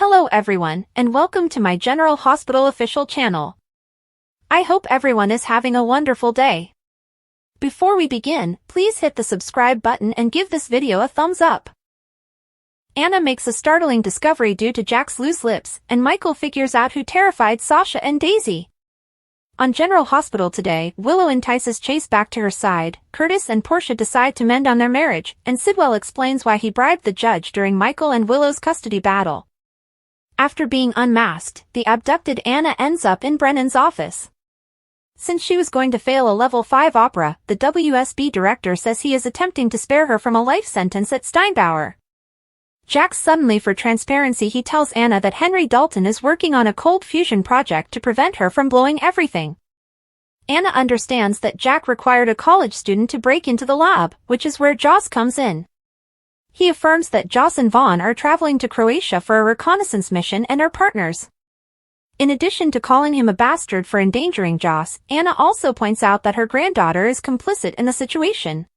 Hello everyone, and welcome to my General Hospital official channel. I hope everyone is having a wonderful day. Before we begin, please hit the subscribe button and give this video a thumbs up. Anna makes a startling discovery due to Jack's loose lips, and Michael figures out who terrified Sasha and Daisy. On General Hospital today, Willow entices Chase back to her side, Curtis and Portia decide to mend on their marriage, and Sidwell explains why he bribed the judge during Michael and Willow's custody battle. After being unmasked, the abducted Anna ends up in Brennan's office. Since she was going to fail a level 5 opera, the WSB director says he is attempting to spare her from a life sentence at Steinbauer. Jack suddenly, for transparency, he tells Anna that Henry Dalton is working on a cold fusion project to prevent her from blowing everything. Anna understands that Jack required a college student to break into the lab, which is where Joss comes in. He affirms that Joss and Vaughn are traveling to Croatia for a reconnaissance mission and are partners. In addition to calling him a bastard for endangering Joss, Anna also points out that her granddaughter is complicit in the situation.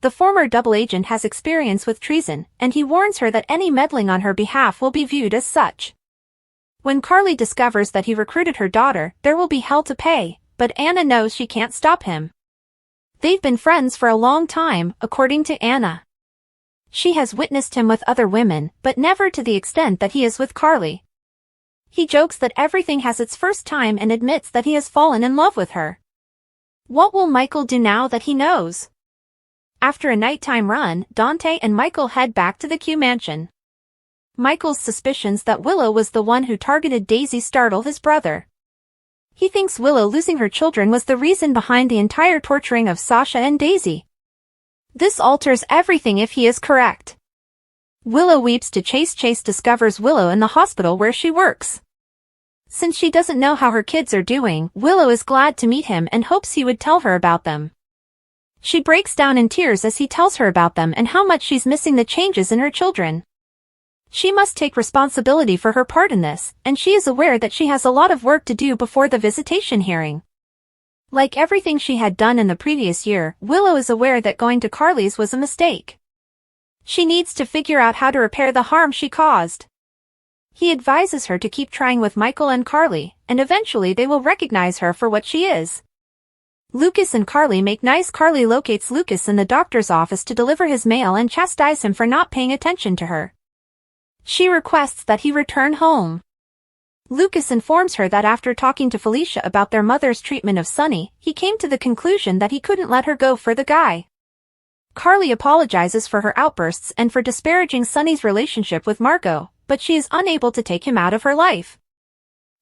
The former double agent has experience with treason, and he warns her that any meddling on her behalf will be viewed as such. When Carly discovers that he recruited her daughter, there will be hell to pay, but Anna knows she can't stop him. They've been friends for a long time, according to Anna. She has witnessed him with other women, but never to the extent that he is with Carly. He jokes that everything has its first time and admits that he has fallen in love with her. What will Michael do now that he knows? After a nighttime run, Dante and Michael head back to the Q mansion. Michael's suspicions that Willow was the one who targeted Daisy startle his brother. He thinks Willow losing her children was the reason behind the entire torturing of Sasha and Daisy. This alters everything if he is correct. Willow weeps to Chase. Chase discovers Willow in the hospital where she works. Since she doesn't know how her kids are doing, Willow is glad to meet him and hopes he would tell her about them. She breaks down in tears as he tells her about them and how much she's missing the changes in her children. She must take responsibility for her part in this, and she is aware that she has a lot of work to do before the visitation hearing. Like everything she had done in the previous year, Willow is aware that going to Carly's was a mistake. She needs to figure out how to repair the harm she caused. He advises her to keep trying with Michael and Carly, and eventually they will recognize her for what she is. Lucas and Carly make nice. Carly locates Lucas in the doctor's office to deliver his mail and chastise him for not paying attention to her. She requests that he return home. Lucas informs her that after talking to Felicia about their mother's treatment of Sunny, he came to the conclusion that he couldn't let her go for the guy. Carly apologizes for her outbursts and for disparaging Sunny's relationship with Margot, but she is unable to take him out of her life.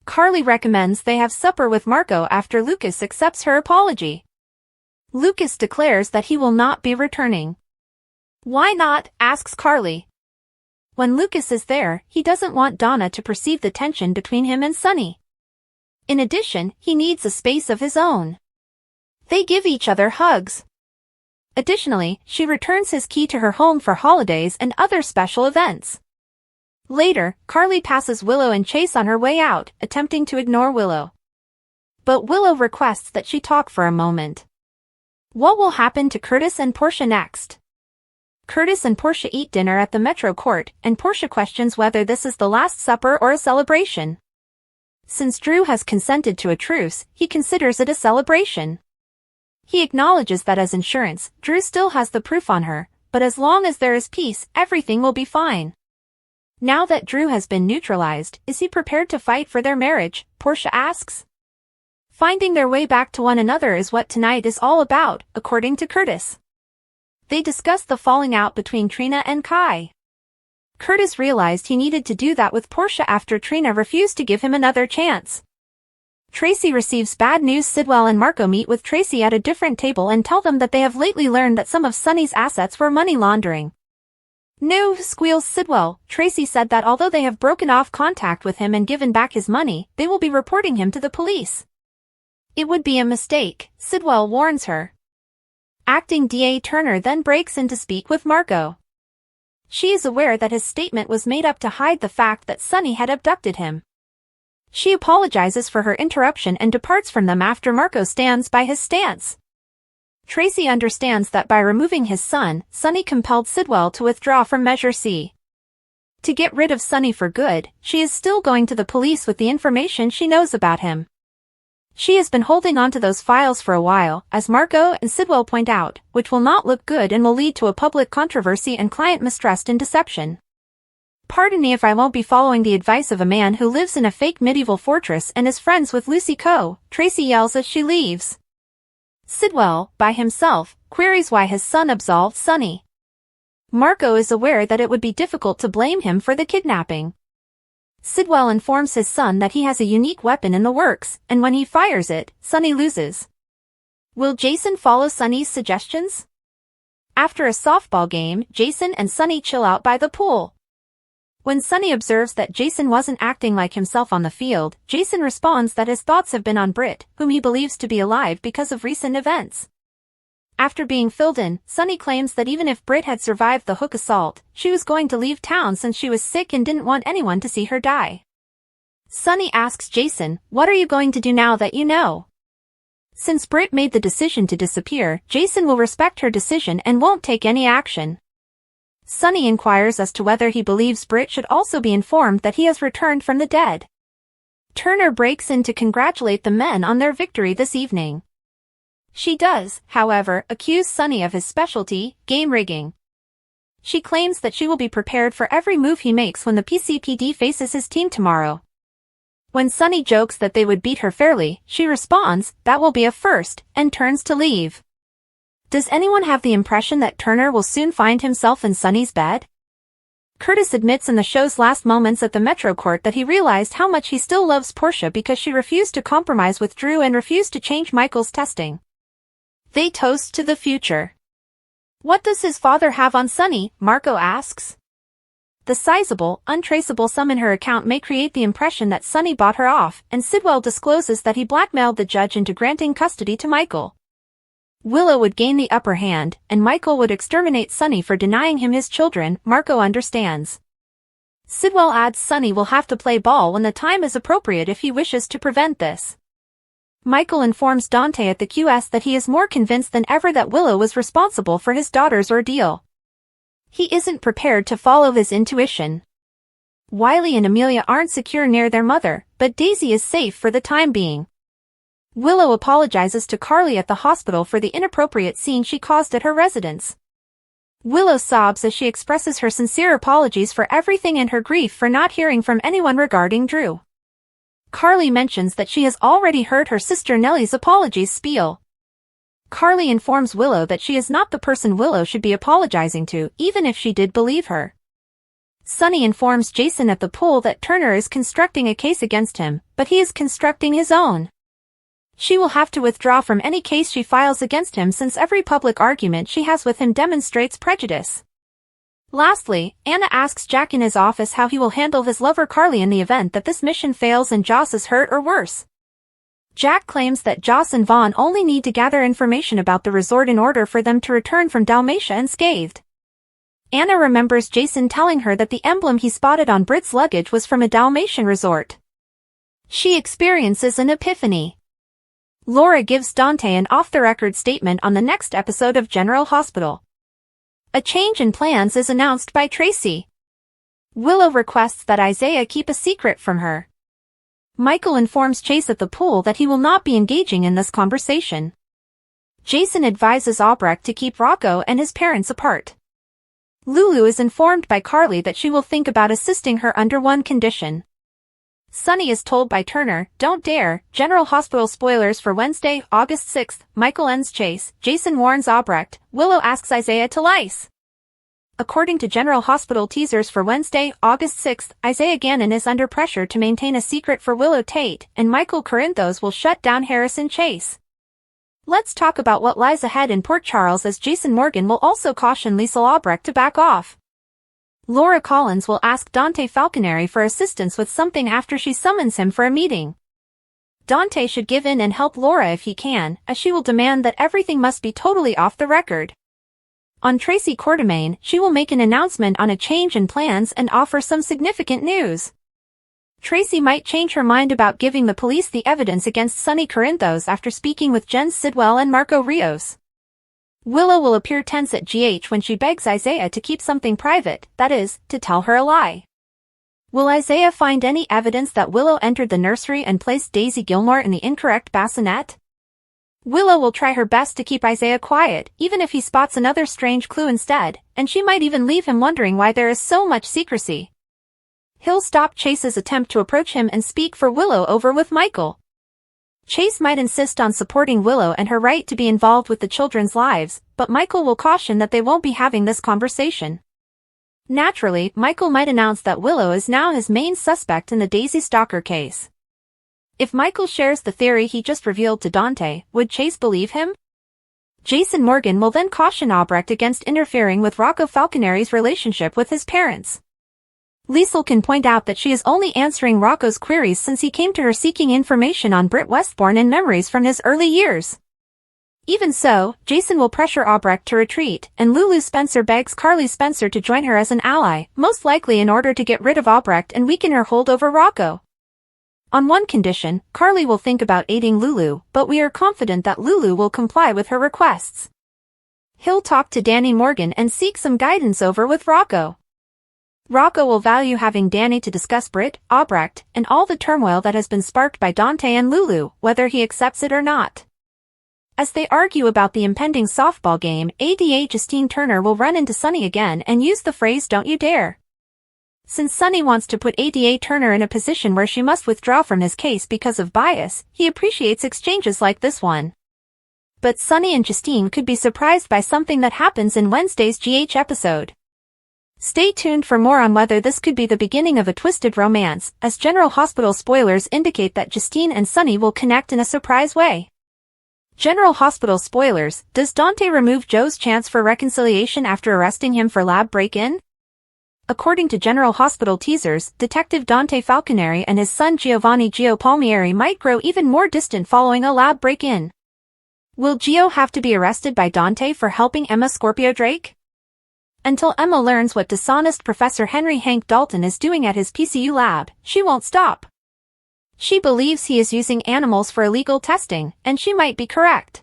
Carly recommends they have supper with Margot after Lucas accepts her apology. Lucas declares that he will not be returning. Why not? Asks Carly. When Lucas is there, he doesn't want Donna to perceive the tension between him and Sunny. In addition, he needs a space of his own. They give each other hugs. Additionally, she returns his key to her home for holidays and other special events. Later, Carly passes Willow and Chase on her way out, attempting to ignore Willow. But Willow requests that she talk for a moment. What will happen to Curtis and Portia next? Curtis and Portia eat dinner at the Metro Court, and Portia questions whether this is the last supper or a celebration. Since Drew has consented to a truce, he considers it a celebration. He acknowledges that as insurance, Drew still has the proof on her, but as long as there is peace, everything will be fine. Now that Drew has been neutralized, is he prepared to fight for their marriage? Portia asks. Finding their way back to one another is what tonight is all about, according to Curtis. They discuss the falling out between Trina and Kai. Curtis realized he needed to do that with Portia after Trina refused to give him another chance. Tracy receives bad news. Sidwell and Marco meet with Tracy at a different table and tell them that they have lately learned that some of Sunny's assets were money laundering. No, squeals Sidwell. Tracy said that although they have broken off contact with him and given back his money, they will be reporting him to the police. It would be a mistake, Sidwell warns her. Acting DA Turner then breaks in to speak with Marco. She is aware that his statement was made up to hide the fact that Sunny had abducted him. She apologizes for her interruption and departs from them after Marco stands by his stance. Tracy understands that by removing his son, Sunny compelled Sidwell to withdraw from Measure C. To get rid of Sonny for good, she is still going to the police with the information she knows about him. She has been holding on to those files for a while, as Marco and Sidwell point out, which will not look good and will lead to a public controversy and client mistrust and deception. Pardon me if I won't be following the advice of a man who lives in a fake medieval fortress and is friends with Lucy Coe, Tracy yells as she leaves. Sidwell, by himself, queries why his son absolved Sonny. Marco is aware that it would be difficult to blame him for the kidnapping. Sidwell informs his son that he has a unique weapon in the works, and when he fires it, Sonny loses. Will Jason follow Sonny's suggestions? After a softball game, Jason and Sonny chill out by the pool. When Sonny observes that Jason wasn't acting like himself on the field, Jason responds that his thoughts have been on Britt, whom he believes to be alive because of recent events. After being filled in, Sonny claims that even if Britt had survived the hook assault, she was going to leave town since she was sick and didn't want anyone to see her die. Sonny asks Jason, "What are you going to do now that you know?" Since Britt made the decision to disappear, Jason will respect her decision and won't take any action. Sonny inquires as to whether he believes Britt should also be informed that he has returned from the dead. Turner breaks in to congratulate the men on their victory this evening. She does, however, accuse Sonny of his specialty, game rigging. She claims that she will be prepared for every move he makes when the PCPD faces his team tomorrow. When Sonny jokes that they would beat her fairly, she responds, "That will be a first," and turns to leave. Does anyone have the impression that Turner will soon find himself in Sonny's bed? Curtis admits in the show's last moments at the Metro Court that he realized how much he still loves Portia because she refused to compromise with Drew and refused to change Michael's testing. They toast to the future. What does his father have on Sonny? Marco asks. The sizable, untraceable sum in her account may create the impression that Sonny bought her off, and Sidwell discloses that he blackmailed the judge into granting custody to Michael. Willow would gain the upper hand, and Michael would exterminate Sonny for denying him his children. Marco understands. Sidwell adds Sonny will have to play ball when the time is appropriate if he wishes to prevent this. Michael informs Dante at the QS that he is more convinced than ever that Willow was responsible for his daughter's ordeal. He isn't prepared to follow his intuition. Wiley and Amelia aren't secure near their mother, but Daisy is safe for the time being. Willow apologizes to Carly at the hospital for the inappropriate scene she caused at her residence. Willow sobs as she expresses her sincere apologies for everything and her grief for not hearing from anyone regarding Drew. Carly mentions that she has already heard her sister Nellie's apologies spiel. Carly informs Willow that she is not the person Willow should be apologizing to, even if she did believe her. Sonny informs Jason at the pool that Turner is constructing a case against him, but he is constructing his own. She will have to withdraw from any case she files against him since every public argument she has with him demonstrates prejudice. Lastly, Anna asks Jack in his office how he will handle his lover Carly in the event that this mission fails and Joss is hurt or worse. Jack claims that Joss and Vaughn only need to gather information about the resort in order for them to return from Dalmatia unscathed. Anna remembers Jason telling her that the emblem he spotted on Britt's luggage was from a Dalmatian resort. She experiences an epiphany. Laura gives Dante an off-the-record statement on the next episode of General Hospital. A change in plans is announced by Tracy. Willow requests that Isaiah keep a secret from her. Michael informs Chase at the pool that he will not be engaging in this conversation. Jason advises Albrecht to keep Rocco and his parents apart. Lulu is informed by Carly that she will think about assisting her under one condition. Sonny is told by Turner, "Don't dare." General Hospital spoilers for Wednesday, August 6th. Michael ends Chase. Jason warns Albrecht. Willow asks Isaiah to lice. According to General Hospital teasers for Wednesday, August 6th, Isaiah Gannon is under pressure to maintain a secret for Willow Tate, and Michael Corinthos will shut down Harrison Chase. Let's talk about what lies ahead in Port Charles, as Jason Morgan will also caution Liesl Albrecht to back off. Laura Collins will ask Dante Falconeri for assistance with something after she summons him for a meeting. Dante should give in and help Laura if he can, as she will demand that everything must be totally off the record. On Tracy Quartermaine, she will make an announcement on a change in plans and offer some significant news. Tracy might change her mind about giving the police the evidence against Sonny Corinthos after speaking with Jen Sidwell and Marco Rios. Willow will appear tense at GH when she begs Isaiah to keep something private, that is, to tell her a lie. Will Isaiah find any evidence that Willow entered the nursery and placed Daisy Gilmore in the incorrect bassinet? Willow will try her best to keep Isaiah quiet, even if he spots another strange clue instead, and she might even leave him wondering why there is so much secrecy. He'll stop Chase's attempt to approach him and speak for Willow over with Michael. Chase might insist on supporting Willow and her right to be involved with the children's lives, but Michael will caution that they won't be having this conversation. Naturally, Michael might announce that Willow is now his main suspect in the Daisy Stalker case. If Michael shares the theory he just revealed to Dante, would Chase believe him? Jason Morgan will then caution Albrecht against interfering with Rocco Falconeri's relationship with his parents. Liesl can point out that she is only answering Rocco's queries since he came to her seeking information on Britt Westbourne and memories from his early years. Even so, Jason will pressure Albrecht to retreat, and Lulu Spencer begs Carly Spencer to join her as an ally, most likely in order to get rid of Albrecht and weaken her hold over Rocco. On one condition, Carly will think about aiding Lulu, but we are confident that Lulu will comply with her requests. He'll talk to Danny Morgan and seek some guidance over with Rocco. Rocco will value having Danny to discuss Britt, Albrecht, and all the turmoil that has been sparked by Dante and Lulu, whether he accepts it or not. As they argue about the impending softball game, ADA Justine Turner will run into Sunny again and use the phrase "don't you dare." Since Sunny wants to put ADA Turner in a position where she must withdraw from his case because of bias, he appreciates exchanges like this one. But Sunny and Justine could be surprised by something that happens in Wednesday's GH episode. Stay tuned for more on whether this could be the beginning of a twisted romance, as General Hospital spoilers indicate that Justine and Sunny will connect in a surprise way. General Hospital spoilers: does Dante remove Joe's chance for reconciliation after arresting him for lab break-in? According to General Hospital teasers, Detective Dante Falconeri and his son Giovanni Gio Palmieri might grow even more distant following a lab break-in. Will Gio have to be arrested by Dante for helping Emma Scorpio Drake? Until Emma learns what dishonest Professor Henry Hank Dalton is doing at his PCU lab, she won't stop. She believes he is using animals for illegal testing, and she might be correct.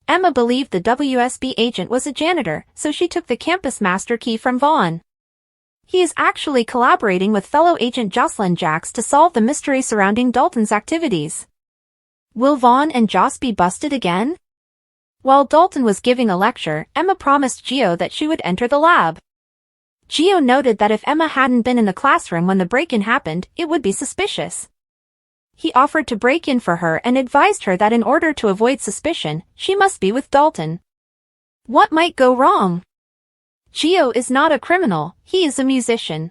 Emma believed the WSB agent was a janitor, so she took the campus master key from Vaughn. He is actually collaborating with fellow agent Josslyn Jax to solve the mystery surrounding Dalton's activities. Will Vaughn and Joss be busted again? While Dalton was giving a lecture, Emma promised Gio that she would enter the lab. Gio noted that if Emma hadn't been in the classroom when the break-in happened, it would be suspicious. He offered to break in for her and advised her that in order to avoid suspicion, she must be with Dalton. What might go wrong? Gio is not a criminal, he is a musician.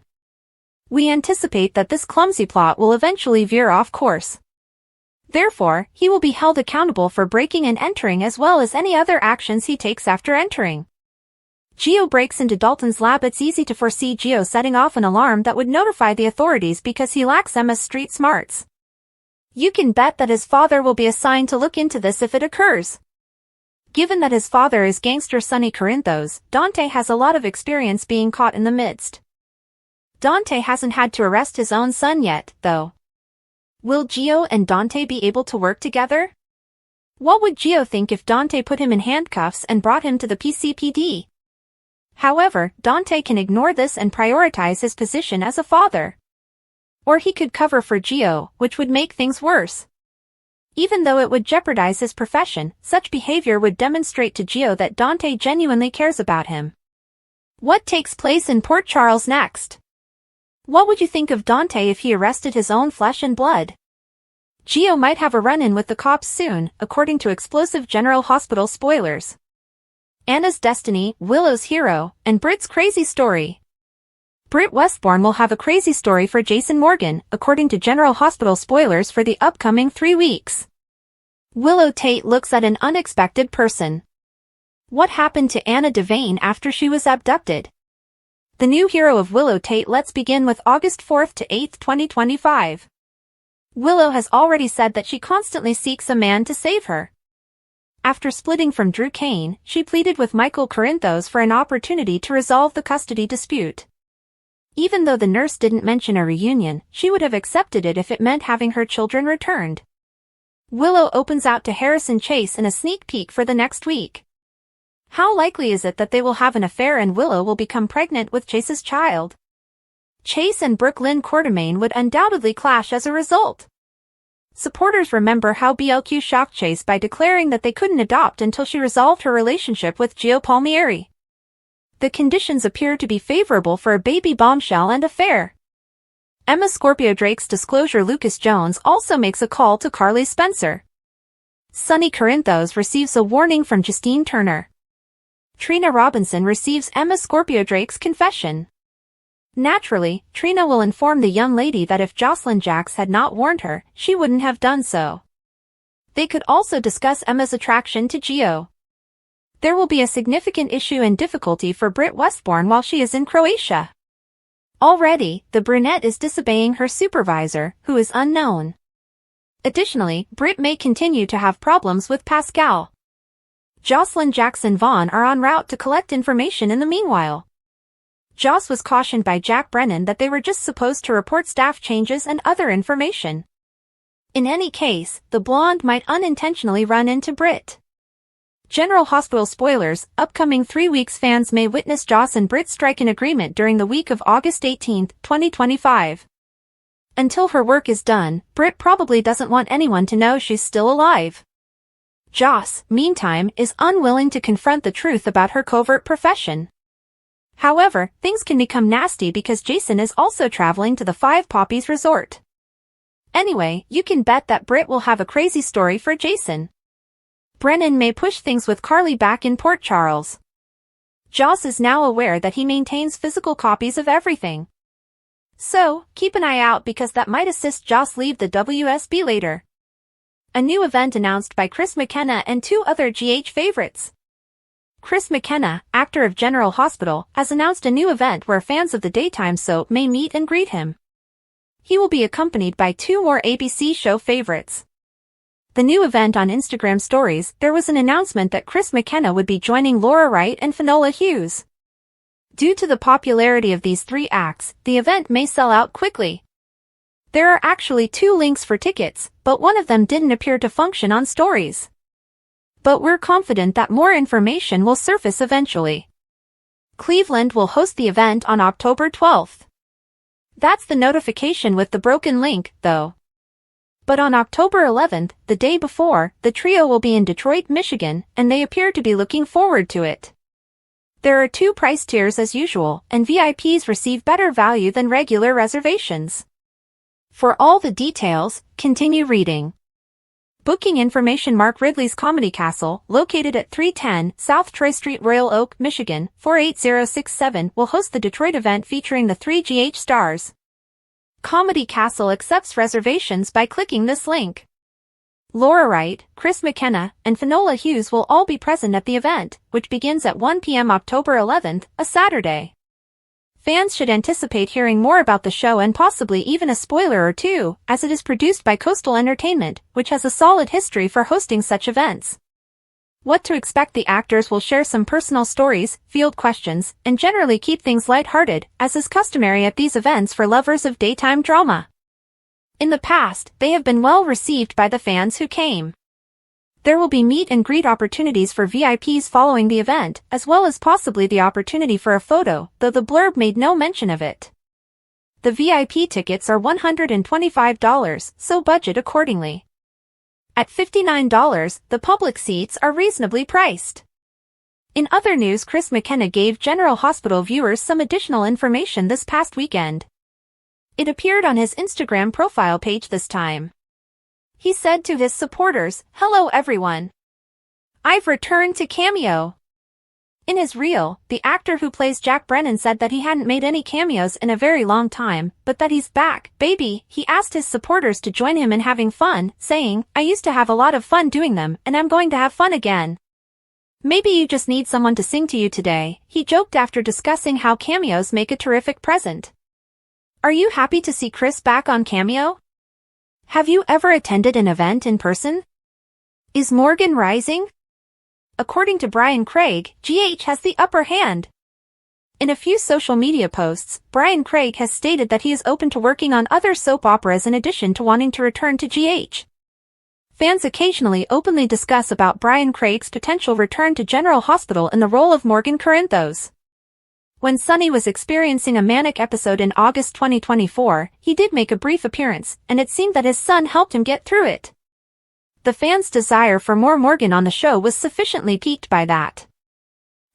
We anticipate that this clumsy plot will eventually veer off course. Therefore, he will be held accountable for breaking and entering as well as any other actions he takes after entering. Gio breaks into Dalton's lab. It's easy to foresee Gio setting off an alarm that would notify the authorities because he lacks Emma's street smarts. You can bet that his father will be assigned to look into this if it occurs. Given that his father is gangster Sonny Corinthos, Dante has a lot of experience being caught in the midst. Dante hasn't had to arrest his own son yet, though. Will Gio and Dante be able to work together? What would Gio think if Dante put him in handcuffs and brought him to the PCPD? However, Dante can ignore this and prioritize his position as a father. Or he could cover for Gio, which would make things worse. Even though it would jeopardize his profession, such behavior would demonstrate to Gio that Dante genuinely cares about him. What takes place in Port Charles next? What would you think of Dante if he arrested his own flesh and blood? Gio might have a run-in with the cops soon, according to explosive General Hospital spoilers. Anna's destiny, Willow's hero, and Britt's crazy story. Britt Westbourne will have a crazy story for Jason Morgan, according to General Hospital spoilers for the upcoming 3 weeks. Willow Tate looks at an unexpected person. What happened to Anna Devane after she was abducted? The new hero of Willow Tate. Let's begin with August 4th to 8th, 2025. Willow has already said that she constantly seeks a man to save her. After splitting from Drew Kane, she pleaded with Michael Corinthos for an opportunity to resolve the custody dispute. Even though the nurse didn't mention a reunion, she would have accepted it if it meant having her children returned. Willow opens out to Harrison Chase in a sneak peek for the next week. How likely is it that they will have an affair and Willow will become pregnant with Chase's child? Chase and Brooklyn Quartermain would undoubtedly clash as a result. Supporters remember how BLQ shocked Chase by declaring that they couldn't adopt until she resolved her relationship with Gio Palmieri. The conditions appear to be favorable for a baby bombshell and affair. Emma Scorpio Drake's disclosure. Lucas Jones also makes a call to Carly Spencer. Sonny Corinthos receives a warning from Justine Turner. Trina Robinson receives Emma Scorpio Drake's confession. Naturally, Trina will inform the young lady that if Josslyn Jax had not warned her, she wouldn't have done so. They could also discuss Emma's attraction to Gio. There will be a significant issue and difficulty for Britt Westbourne while she is in Croatia. Already, the brunette is disobeying her supervisor, who is unknown. Additionally, Britt may continue to have problems with Pascal. Josslyn Jax and Vaughn are en route to collect information in the meanwhile. Joss was cautioned by Jack Brennan that they were just supposed to report staff changes and other information. In any case, the blonde might unintentionally run into Britt. General Hospital spoilers. Upcoming 3 weeks. Fans may witness Joss and Britt strike an agreement during the week of August 18, 2025. Until her work is done, Britt probably doesn't want anyone to know she's still alive. Joss, meantime, is unwilling to confront the truth about her covert profession. However, things can become nasty because Jason is also traveling to the Five Poppies Resort. Anyway, you can bet that Britt will have a crazy story for Jason. Brennan may push things with Carly back in Port Charles. Joss is now aware that he maintains physical copies of everything. So, keep an eye out because that might assist Joss leave the WSB later. A new event announced by Chris McKenna and 2 other GH favorites. Chris McKenna, actor of General Hospital, has announced a new event where fans of the daytime soap may meet and greet him. He will be accompanied by 2 more ABC show favorites. The new event on Instagram stories, there was an announcement that Chris McKenna would be joining Laura Wright and Finola Hughes. Due to the popularity of these 3 acts, the event may sell out quickly. There are actually 2 links for tickets, but one of them didn't appear to function on stories. But we're confident that more information will surface eventually. Cleveland will host the event on October 12th. That's the notification with the broken link, though. But on October 11th, the day before, the trio will be in Detroit, Michigan, and they appear to be looking forward to it. There are 2 price tiers as usual, and VIPs receive better value than regular reservations. For all the details, continue reading. Booking information. Mark Ridley's Comedy Castle, located at 310 South Troy Street, Royal Oak, Michigan, 48067, will host the Detroit event featuring the 3 GH stars. Comedy Castle accepts reservations by clicking this link. Laura Wright, Chris McKenna, and Finola Hughes will all be present at the event, which begins at 1 p.m. October 11th, a Saturday. Fans should anticipate hearing more about the show and possibly even a spoiler or 2, as it is produced by Coastal Entertainment, which has a solid history for hosting such events. What to expect. The actors will share some personal stories, field questions, and generally keep things lighthearted, as is customary at these events for lovers of daytime drama. In the past, they have been well received by the fans who came. There will be meet and greet opportunities for VIPs following the event, as well as possibly the opportunity for a photo, though the blurb made no mention of it. The VIP tickets are $125, so budget accordingly. At $59, the public seats are reasonably priced. In other news, Chris McKenna gave General Hospital viewers some additional information this past weekend. It appeared on his Instagram profile page this time. He said to his supporters, "Hello everyone. I've returned to Cameo." In his reel, the actor who plays Jack Brennan said that he hadn't made any cameos in a very long time, but that he's back, baby. He asked his supporters to join him in having fun, saying, "I used to have a lot of fun doing them, and I'm going to have fun again. Maybe you just need someone to sing to you today," he joked after discussing how cameos make a terrific present. Are you happy to see Chris back on Cameo? Have you ever attended an event in person? Is Morgan rising? According to Brian Craig, GH has the upper hand. In a few social media posts, Brian Craig has stated that he is open to working on other soap operas in addition to wanting to return to GH. Fans occasionally openly discuss about Brian Craig's potential return to General Hospital in the role of Morgan Corinthos. When Sonny was experiencing a manic episode in August 2024, he did make a brief appearance, and it seemed that his son helped him get through it. The fans' desire for more Morgan on the show was sufficiently piqued by that.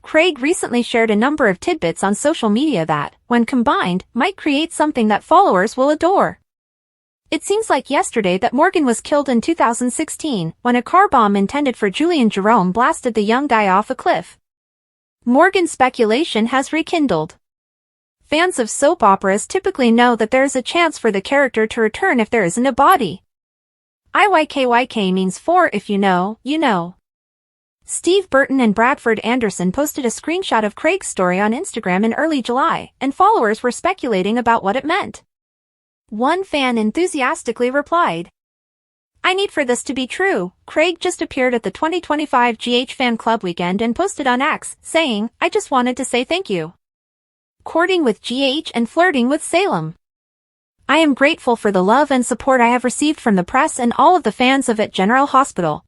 Craig recently shared a number of tidbits on social media that, when combined, might create something that followers will adore. It seems like yesterday that Morgan was killed in 2016, when a car bomb intended for Julian Jerome blasted the young guy off a cliff. Morgan's speculation has rekindled. Fans of soap operas typically know that there is a chance for the character to return if there isn't a body. IYKYK means for if you know, you know. Steve Burton and Bradford Anderson posted a screenshot of Craig's story on Instagram in early July, and followers were speculating about what it meant. One fan enthusiastically replied, "I need for this to be true. Craig just appeared at the 2025 GH Fan Club weekend and posted on X, saying, I just wanted to say thank you. Courting with GH and flirting with Salem. I am grateful for the love and support I have received from the press and all of the fans of at General Hospital.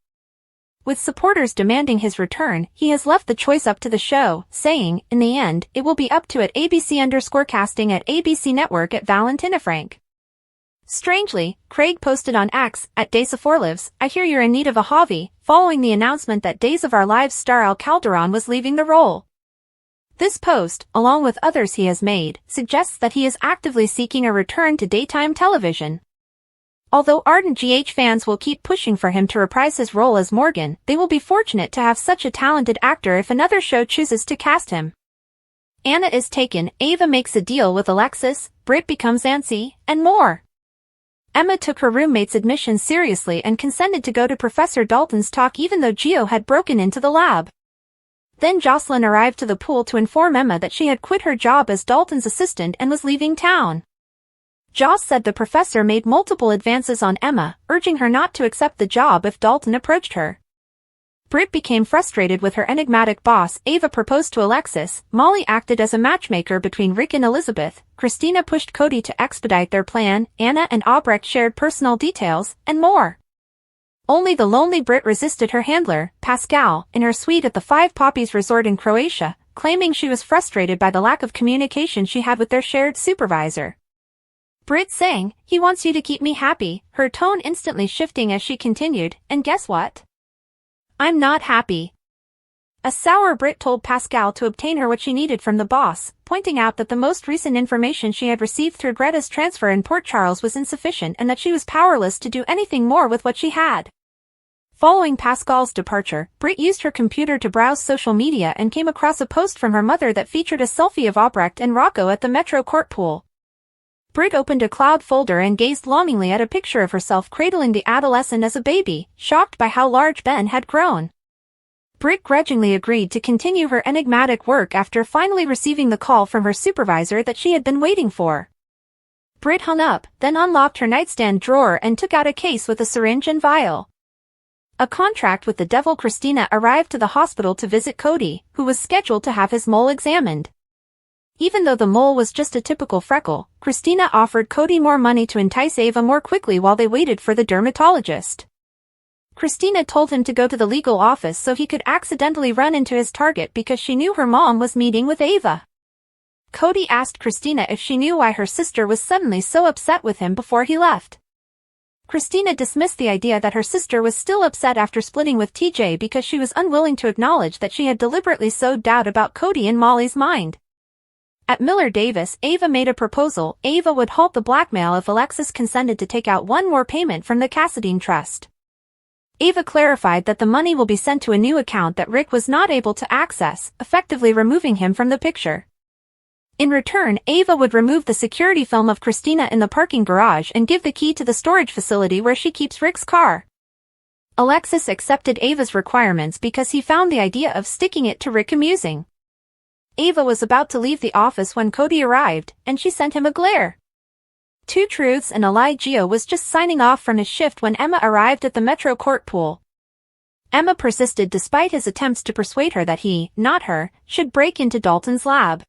With supporters demanding his return, he has left the choice up to the show, saying, in the end, it will be up to at ABC_casting at ABC Network at Valentina Frank." Strangely, Craig posted on X, at Days of Four Lives, "I hear you're in need of a hobby," following the announcement that Days of Our Lives star Al Calderon was leaving the role. This post, along with others he has made, suggests that he is actively seeking a return to daytime television. Although ardent GH fans will keep pushing for him to reprise his role as Morgan, they will be fortunate to have such a talented actor if another show chooses to cast him. Anna is taken, Ava makes a deal with Alexis, Britt becomes antsy, and more. Emma took her roommate's admission seriously and consented to go to Professor Dalton's talk even though Gio had broken into the lab. Then Josslyn arrived to the pool to inform Emma that she had quit her job as Dalton's assistant and was leaving town. Joss said the professor made multiple advances on Emma, urging her not to accept the job if Dalton approached her. Britt became frustrated with her enigmatic boss. Ava proposed to Alexis, Molly acted as a matchmaker between Rick and Elizabeth, Christina pushed Cody to expedite their plan, Anna and Albrecht shared personal details, and more. Only the lonely Britt resisted her handler, Pascal, in her suite at the Five Poppies Resort in Croatia, claiming she was frustrated by the lack of communication she had with their shared supervisor. Britt saying, "He wants you to keep me happy," her tone instantly shifting as she continued, "And guess what? I'm not happy." A sour Britt told Pascal to obtain her what she needed from the boss, pointing out that the most recent information she had received through Greta's transfer in Port Charles was insufficient and that she was powerless to do anything more with what she had. Following Pascal's departure, Britt used her computer to browse social media and came across a post from her mother that featured a selfie of Albrecht and Rocco at the Metro Court pool. Britt opened a cloud folder and gazed longingly at a picture of herself cradling the adolescent as a baby, shocked by how large Ben had grown. Britt grudgingly agreed to continue her enigmatic work after finally receiving the call from her supervisor that she had been waiting for. Britt hung up, then unlocked her nightstand drawer and took out a case with a syringe and vial. A contract with the devil Christina arrived to the hospital to visit Cody, who was scheduled to have his mole examined. Even though the mole was just a typical freckle, Christina offered Cody more money to entice Ava more quickly while they waited for the dermatologist. Christina told him to go to the legal office so he could accidentally run into his target because she knew her mom was meeting with Ava. Cody asked Christina if she knew why her sister was suddenly so upset with him before he left. Christina dismissed the idea that her sister was still upset after splitting with TJ because she was unwilling to acknowledge that she had deliberately sowed doubt about Cody in Molly's mind. At Miller Davis, Ava made a proposal. Ava would halt the blackmail if Alexis consented to take out one more payment from the Cassadine Trust. Ava clarified that the money will be sent to a new account that Rick was not able to access, effectively removing him from the picture. In return, Ava would remove the security film of Christina in the parking garage and give the key to the storage facility where she keeps Rick's car. Alexis accepted Ava's requirements because he found the idea of sticking it to Rick amusing. Ava was about to leave the office when Cody arrived, and she sent him a glare. Two truths and a lie. Gio was just signing off from his shift when Emma arrived at the Metro Court pool. Emma persisted despite his attempts to persuade her that he, not her, should break into Dalton's lab.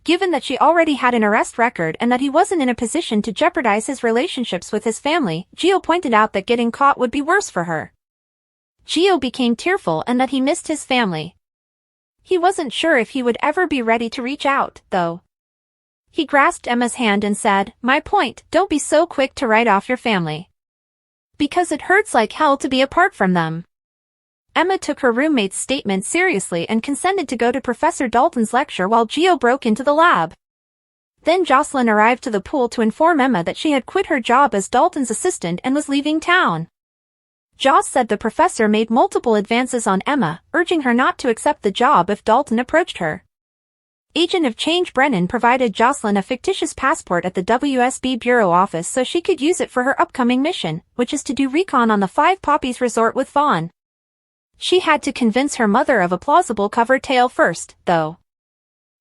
Given that she already had an arrest record and that he wasn't in a position to jeopardize his relationships with his family, Gio pointed out that getting caught would be worse for her. Gio became tearful and that he missed his family. He wasn't sure if he would ever be ready to reach out, though. He grasped Emma's hand and said, "My point, don't be so quick to write off your family. Because it hurts like hell to be apart from them." Emma took her roommate's statement seriously and consented to go to Professor Dalton's lecture while Gio broke into the lab. Then Josslyn arrived to the pool to inform Emma that she had quit her job as Dalton's assistant and was leaving town. Joss said the professor made multiple advances on Emma, urging her not to accept the job if Dalton approached her. Agent of Change Brennan provided Josslyn a fictitious passport at the WSB Bureau office so she could use it for her upcoming mission, which is to do recon on the Five Poppies resort with Vaughn. She had to convince her mother of a plausible cover tale first, though.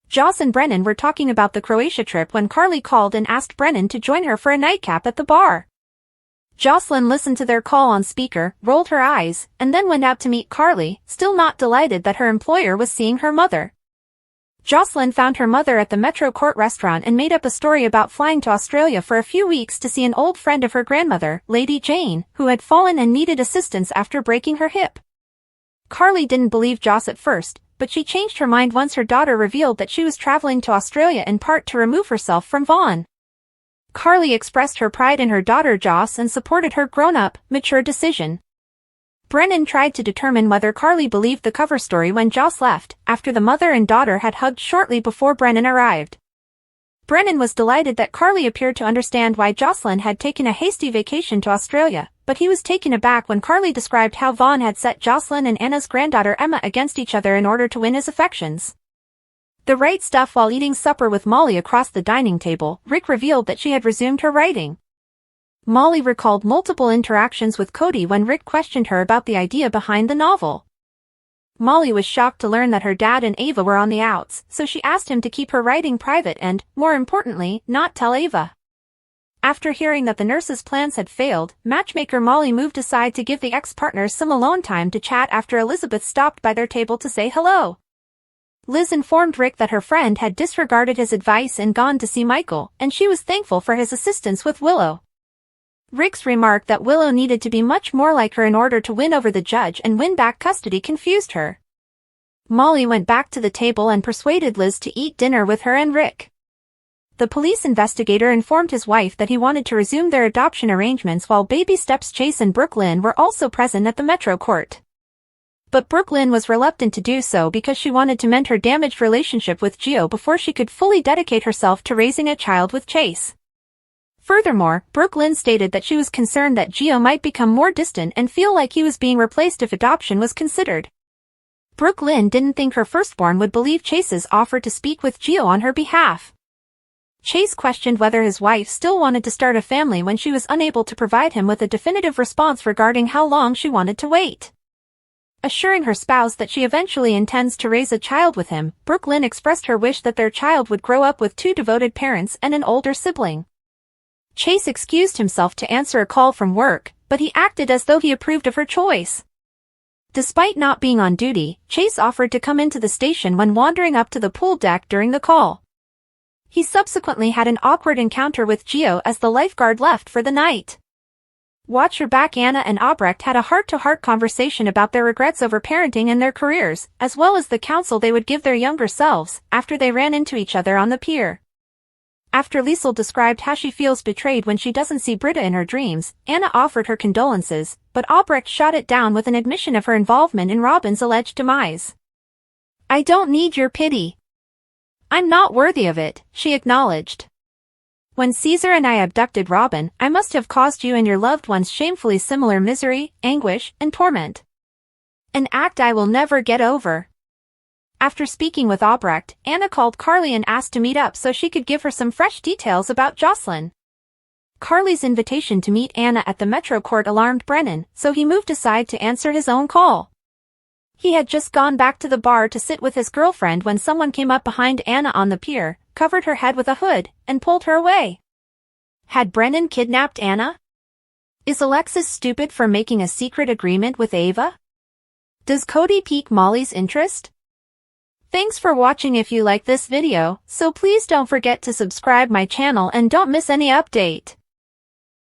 Joss and Brennan were talking about the Croatia trip when Carly called and asked Brennan to join her for a nightcap at the bar. Josslyn listened to their call on speaker, rolled her eyes, and then went out to meet Carly, still not delighted that her employer was seeing her mother. Josslyn found her mother at the Metro Court restaurant and made up a story about flying to Australia for a few weeks to see an old friend of her grandmother, Lady Jane, who had fallen and needed assistance after breaking her hip. Carly didn't believe Joss at first, but she changed her mind once her daughter revealed that she was traveling to Australia in part to remove herself from Vaughn. Carly expressed her pride in her daughter Joss and supported her grown-up, mature decision. Brennan tried to determine whether Carly believed the cover story when Joss left, after the mother and daughter had hugged shortly before Brennan arrived. Brennan was delighted that Carly appeared to understand why Josslyn had taken a hasty vacation to Australia, but he was taken aback when Carly described how Vaughn had set Josslyn and Anna's granddaughter Emma against each other in order to win his affections. The right stuff. While eating supper with Molly across the dining table, Rick revealed that she had resumed her writing. Molly recalled multiple interactions with Cody when Rick questioned her about the idea behind the novel. Molly was shocked to learn that her dad and Ava were on the outs, so she asked him to keep her writing private and, more importantly, not tell Ava. After hearing that the nurse's plans had failed, matchmaker Molly moved aside to give the ex-partners some alone time to chat after Elizabeth stopped by their table to say hello. Liz informed Rick that her friend had disregarded his advice and gone to see Michael, and she was thankful for his assistance with Willow. Rick's remark that Willow needed to be much more like her in order to win over the judge and win back custody confused her. Molly went back to the table and persuaded Liz to eat dinner with her and Rick. The police investigator informed his wife that he wanted to resume their adoption arrangements while baby steps Chase and Brooklyn were also present at the Metro Court. But Brooklyn was reluctant to do so because she wanted to mend her damaged relationship with Gio before she could fully dedicate herself to raising a child with Chase. Furthermore, Brooklyn stated that she was concerned that Gio might become more distant and feel like he was being replaced if adoption was considered. Brooklyn didn't think her firstborn would believe Chase's offer to speak with Gio on her behalf. Chase questioned whether his wife still wanted to start a family when she was unable to provide him with a definitive response regarding how long she wanted to wait. Assuring her spouse that she eventually intends to raise a child with him, Brooklyn expressed her wish that their child would grow up with two devoted parents and an older sibling. Chase excused himself to answer a call from work, but he acted as though he approved of her choice. Despite not being on duty, Chase offered to come into the station when wandering up to the pool deck during the call. He subsequently had an awkward encounter with Gio as the lifeguard left for the night. Watch Your Back. Anna and Albrecht had a heart-to-heart conversation about their regrets over parenting and their careers, as well as the counsel they would give their younger selves, after they ran into each other on the pier. After Liesl described how she feels betrayed when she doesn't see Britta in her dreams, Anna offered her condolences, but Albrecht shot it down with an admission of her involvement in Robin's alleged demise. "I don't need your pity. I'm not worthy of it," she acknowledged. "When Caesar and I abducted Robin, I must have caused you and your loved ones shamefully similar misery, anguish, and torment. An act I will never get over." After speaking with Albrecht, Anna called Carly and asked to meet up so she could give her some fresh details about Josslyn. Carly's invitation to meet Anna at the Metro Court alarmed Brennan, so he moved aside to answer his own call. He had just gone back to the bar to sit with his girlfriend when someone came up behind Anna on the pier, covered her head with a hood, and pulled her away. Had Brennan kidnapped Anna? Is Alexis stupid for making a secret agreement with Ava? Does Cody pique Molly's interest? Thanks for watching. If you like this video, so please don't forget to subscribe my channel and don't miss any update.